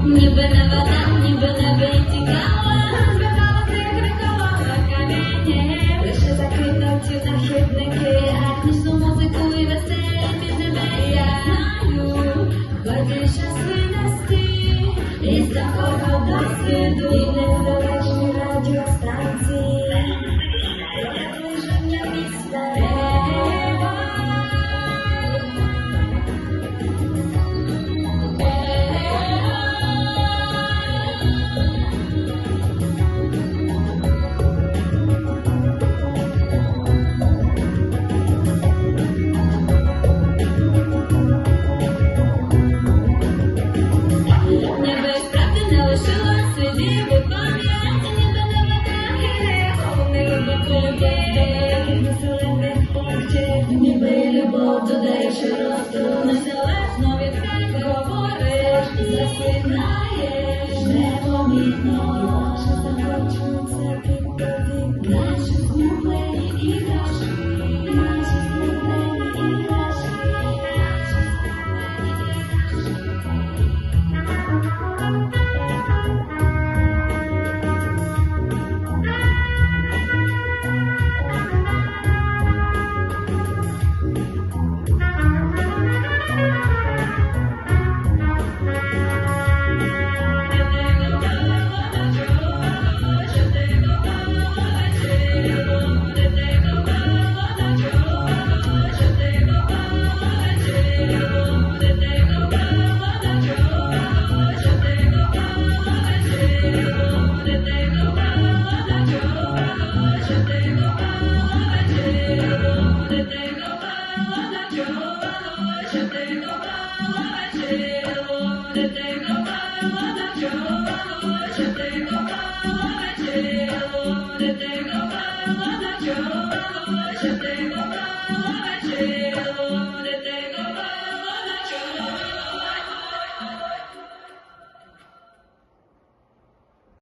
Ніби не вода, ніби не витікала, збивала крикова каміння. Лише закинуті на хідники, етнічну музику і веселі пісні. Я знаю, ході час винести із такого досвіду і незалежні радіостанції. Наближення міста. Ніби любов додаючи росту, незалежно від хай говориш, засинаєш непомітно, що захочуться під тобі наші змуглені іграшки, наші змуглені іграшки, наші змуглені іграшки. Should they go